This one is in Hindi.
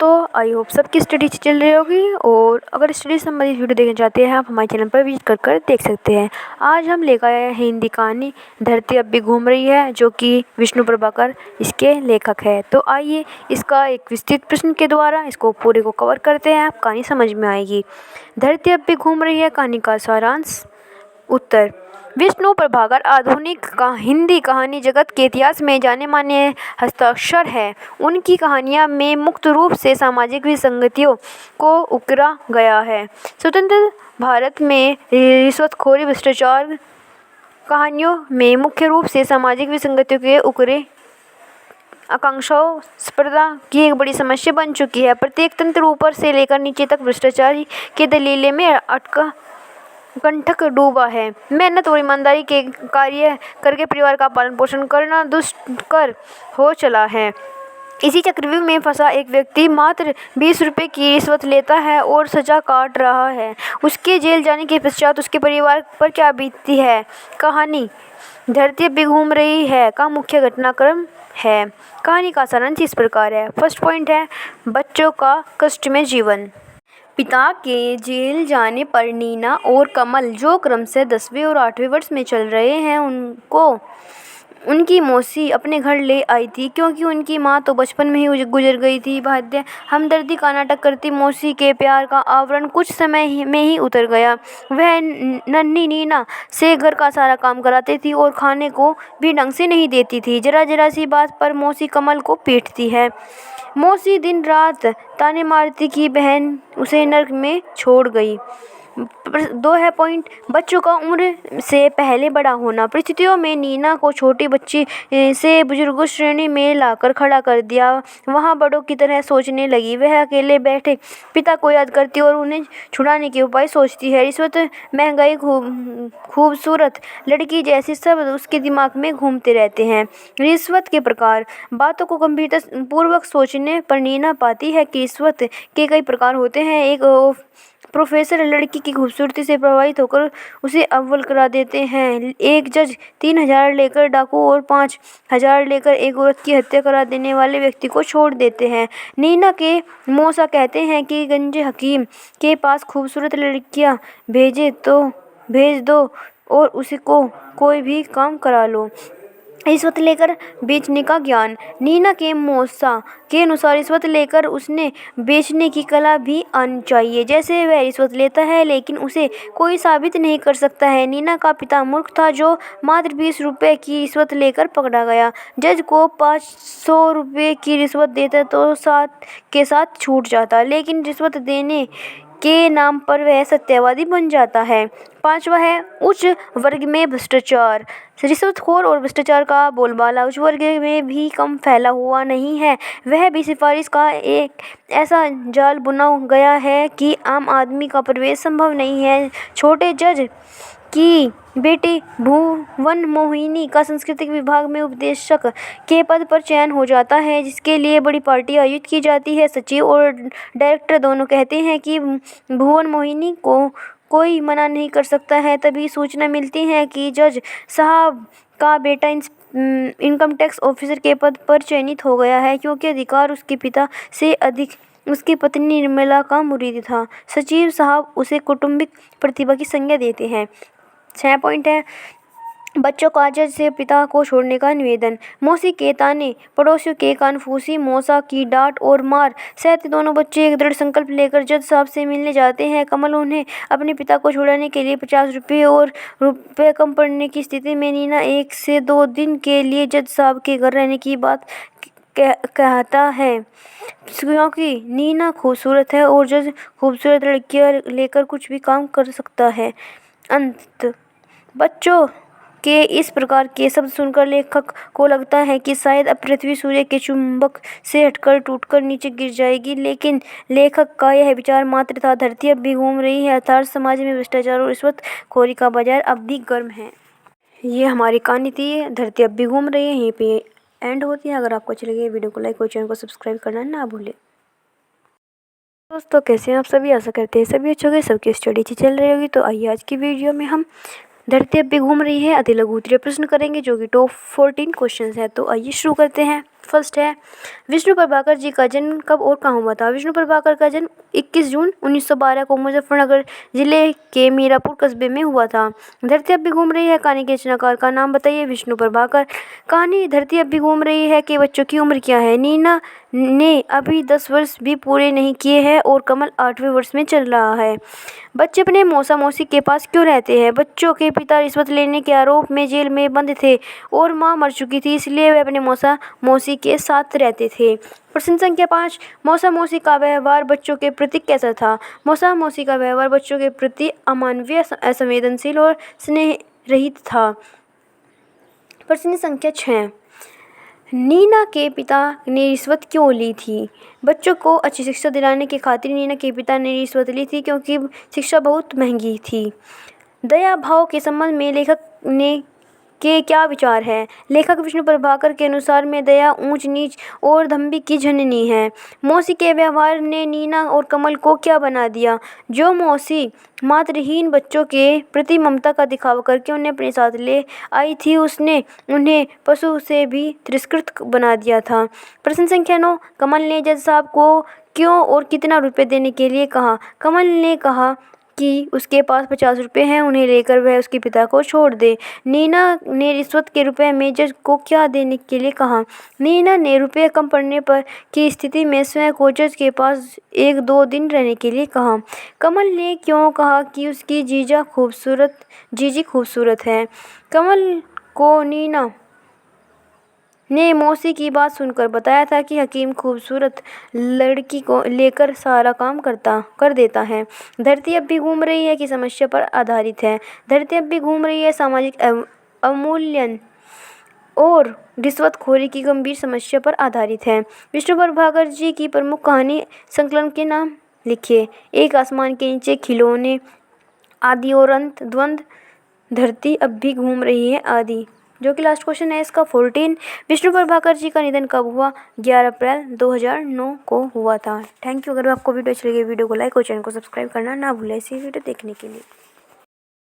दोस्तों, आई होप सबकी स्टडी चल रही होगी। और अगर स्टडी संबंधित वीडियो देखना चाहते हैं आप हमारे चैनल पर विजिट कर देख सकते हैं। आज हम लेकर आए हैं हिंदी कहानी धरती अब भी घूम रही है, जो कि विष्णु प्रभाकर इसके लेखक है। तो आइए इसका एक विस्तृत प्रश्न के द्वारा इसको पूरे को कवर करते हैं, आप कहानी समझ में आएगी। धरती अब भी घूम रही है कहानी का सारांश। उत्तर: विष्णु प्रभाकर आधुनिक हिंदी कहानी जगत के इतिहास में जाने माने हस्ताक्षर हैं। उनकी कहानियाँ में मुक्त रूप से सामाजिक विसंगतियों को उकेरा गया है। स्वतंत्र भारत में रिश्वतखोरी भ्रष्टाचार कहानियों में मुख्य रूप से सामाजिक विसंगतियों के उकरे आकांक्षाओं स्पर्धा की एक बड़ी समस्या बन चुकी है। प्रत्येक तंत्र ऊपर से लेकर नीचे तक भ्रष्टाचार के दलीले में अटका कंटक डूबा है। मेहनत और ईमानदारी के कार्य करके परिवार का पालन पोषण करना दुष्कर हो चला है। इसी चक्रव्यूह में फंसा एक व्यक्ति मात्र 20 रुपये की रिश्वत लेता है और सजा काट रहा है। उसके जेल जाने के पश्चात उसके परिवार पर क्या बीतती है। कहानी धरती अब भी घूम रही है का मुख्य घटनाक्रम है। कहानी का सारांश इस प्रकार है। फर्स्ट पॉइंट है बच्चों का कष्टमय जीवन। पिता के जेल जाने पर नीना और कमल, जो क्रमशः 10वें और 8वें वर्ष में चल रहे हैं, उनको उनकी मौसी अपने घर ले आई थी, क्योंकि उनकी माँ तो बचपन में ही गुजर गई थी। बाध्य हमदर्दी का नाटक करती मौसी के प्यार का आवरण कुछ समय में ही उतर गया। वह नन्ही नीना से घर का सारा काम कराती थी और खाने को भी ढंग से नहीं देती थी। जरा जरा सी बात पर मौसी कमल को पीटती है। मौसी दिन रात ताने मारती कि बहन उसे नर्क में छोड़ गई। 2 है पॉइंट बच्चों का उम्र से पहले बड़ा होना। परिस्थितियों में नीना को छोटी बच्ची से बुजुर्ग श्रेणी में लाकर खड़ा कर दिया। वहाँ बड़ों की तरह सोचने लगी। वह अकेले बैठे पिता को याद करती और उन्हें छुड़ाने के उपाय सोचती है। रिश्वत, महंगाई, खूबसूरत लड़की जैसे शब्द उसके दिमाग में घूमते रहते हैं। रिश्वत के प्रकार। बातों को गंभीरता पूर्वक सोचने पर नीना पाती है कि रिश्वत के कई प्रकार होते हैं। एक प्रोफेसर लड़की की खूबसूरती से प्रभावित होकर उसे अव्वल करा देते हैं। एक जज 3000 लेकर डाकू और 5000 लेकर एक औरत की हत्या करा देने वाले व्यक्ति को छोड़ देते हैं। नीना के मौसा कहते हैं कि गंजे हकीम के पास खूबसूरत लड़कियां भेज दो और उसी को कोई भी काम करा लो। रिश्वत लेकर बेचने का ज्ञान। नीना के मौसा के अनुसार रिश्वत लेकर उसने बेचने की कला भी आनी चाहिए। जैसे वह रिश्वत लेता है लेकिन उसे कोई साबित नहीं कर सकता है। नीना का पिता मूर्ख था जो मात्र 20 रुपये की रिश्वत लेकर पकड़ा गया। जज को 500 रुपये की रिश्वत देता तो साथ के साथ छूट जाता, लेकिन रिश्वत देने के नाम पर वह सत्यवादी बन जाता है। 5वां है उच्च वर्ग में भ्रष्टाचार। रिश्वतखोर और भ्रष्टाचार का बोलबाला उच्च वर्ग में भी कम फैला हुआ नहीं है। वह भी सिफारिश का एक ऐसा जाल बुना गया है कि आम आदमी का प्रवेश संभव नहीं है। छोटे जज की बेटी भुवन मोहिनी का सांस्कृतिक विभाग में उपदेशक के पद पर चयन हो जाता है, जिसके लिए बड़ी पार्टी आयोजित की जाती है। सचिव और डायरेक्टर दोनों कहते हैं कि भुवन मोहिनी को कोई मना नहीं कर सकता है। तभी सूचना मिलती है कि जज साहब का बेटा इनकम टैक्स ऑफिसर के पद पर चयनित हो गया है, क्योंकि अधिकार उसके पिता से अधिक उसकी पत्नी निर्मला का मुरीद था। सचिव साहब उसे कौटुंबिक प्रतिभा की संज्ञा देते हैं। 6 पॉइंट है बच्चों का जज से पिता को छोड़ने का निवेदन। मौसी के ताने, पड़ोसियों के कानफूसी, मौसा की डांट और मार सहते दोनों बच्चे एक दृढ़ संकल्प लेकर जज साहब से मिलने जाते हैं। कमल उन्हें अपने पिता को छुड़ाने के लिए 50 रुपये और रुपये कम पड़ने की स्थिति में नीना 1 से 2 दिन के लिए जज साहब के घर रहने की बात कहता है, क्योंकि नीना खूबसूरत है और जज खूबसूरत लड़कियां लेकर कुछ भी काम कर सकता है। अंत बच्चों के इस प्रकार के शब्द सुनकर लेखक को लगता है कि शायद अब पृथ्वी सूर्य के चुंबक से हटकर टूटकर नीचे गिर जाएगी, लेकिन लेखक का यह विचार मात्र था। धरती अब भी घूम रही है अर्थात समाज में भ्रष्टाचार और रिश्वतखोरी का बाजार अब भी गर्म है। ये हमारी कहानी थी धरती अब भी घूम रही है, यहीं पे एंड होती है। अगर आपको अच्छी लगे वीडियो को लाइक और चैनल को सब्सक्राइब करना ना भूलें। दोस्तों कैसे हैं आप सभी, आशा करते हैं सभी अच्छे होंगे, सबकी स्टडी अच्छी चल रही होगी। तो आइए आज की वीडियो में हम धरती अब भी घूम रही है अति लघु उत्तरीय प्रश्न करेंगे, जो कि टॉप 14 क्वेश्चन है। तो आइए शुरू करते हैं। फर्स्ट है, विष्णु प्रभाकर जी का जन्म कब और कहाँ हुआ था। विष्णु प्रभाकर का जन्म 21 जून 1912 को मुजफ्फरनगर जिले के मीरापुर कस्बे में हुआ था। धरती अब भी घूम रही है कहानी के रचनाकार का नाम बताइए। विष्णु प्रभाकर। कहानी धरती अब भी घूम रही है के बच्चों की उम्र क्या है। नीना ने अभी 10 वर्ष भी पूरे नहीं किए हैं और कमल 8वें वर्ष में चल रहा है। बच्चे अपने मौसा मौसी के पास क्यों रहते हैं। बच्चों के पिता रिश्वत लेने के आरोप में जेल में बंद थे और मां मर चुकी थी, इसलिए वे अपने मौसा मौसी के साथ रहते थे। प्रश्न संख्या 5, मौसा मौसी का व्यवहार बच्चों के प्रति कैसा था। मौसा मौसी का व्यवहार बच्चों के प्रति अमानवीय, असंवेदनशील और स्नेह रहित था। प्रश्न संख्या 6, नीना के पिता ने रिश्वत क्यों ली थी। बच्चों को अच्छी शिक्षा दिलाने की खातिर नीना के पिता ने रिश्वत ली थी क्योंकि शिक्षा बहुत महंगी थी। दया भाव के संबंध में लेखक ने के क्या विचार है। लेखक विष्णु प्रभाकर के अनुसार में दया ऊंच नीच और धम्बी की जननी है। मौसी के व्यवहार ने नीना और कमल को क्या बना दिया। जो मौसी मातृहीन बच्चों के प्रति ममता का दिखावा करके उन्हें अपने साथ ले आई थी, उसने उन्हें पशु से भी तिरस्कृत बना दिया था। प्रश्न संख्या 9, कमल ने जज साहब को क्यों और कितना रुपए देने के लिए कहा। कमल ने कहा कि उसके पास 50 रुपये हैं, उन्हें लेकर वह उसके पिता को छोड़ दे। नीना ने रिश्वत के रुपए में जज को क्या देने के लिए कहा। नीना ने रुपये कम पड़ने पर की स्थिति में स्वयं को जज के पास 1-2 दिन रहने के लिए कहा। कमल ने क्यों कहा कि उसकी जीजी खूबसूरत है। कमल को नीना ने मौसी की बात सुनकर बताया था कि हकीम खूबसूरत लड़की को लेकर सारा काम कर देता है। धरती अब भी घूम रही है की समस्या पर आधारित है। धरती अब भी घूम रही है सामाजिक अवमूल्यन और रिश्वतखोरी की गंभीर समस्या पर आधारित है। विष्णु प्रभाकर जी की प्रमुख कहानी संकलन के नाम लिखिए। एक आसमान के नीचे, खिलौने, आदि और अंत, द्वंद्व, धरती अब भी घूम रही है आदि। जो कि लास्ट क्वेश्चन है इसका 14, विष्णु प्रभाकर जी का निधन कब हुआ। 11 अप्रैल 2009 को हुआ था। Thank you. अगर आपको वीडियो अच्छी लगी वीडियो को लाइक और चैनल को सब्सक्राइब करना ना भूलें इसी वीडियो देखने के लिए।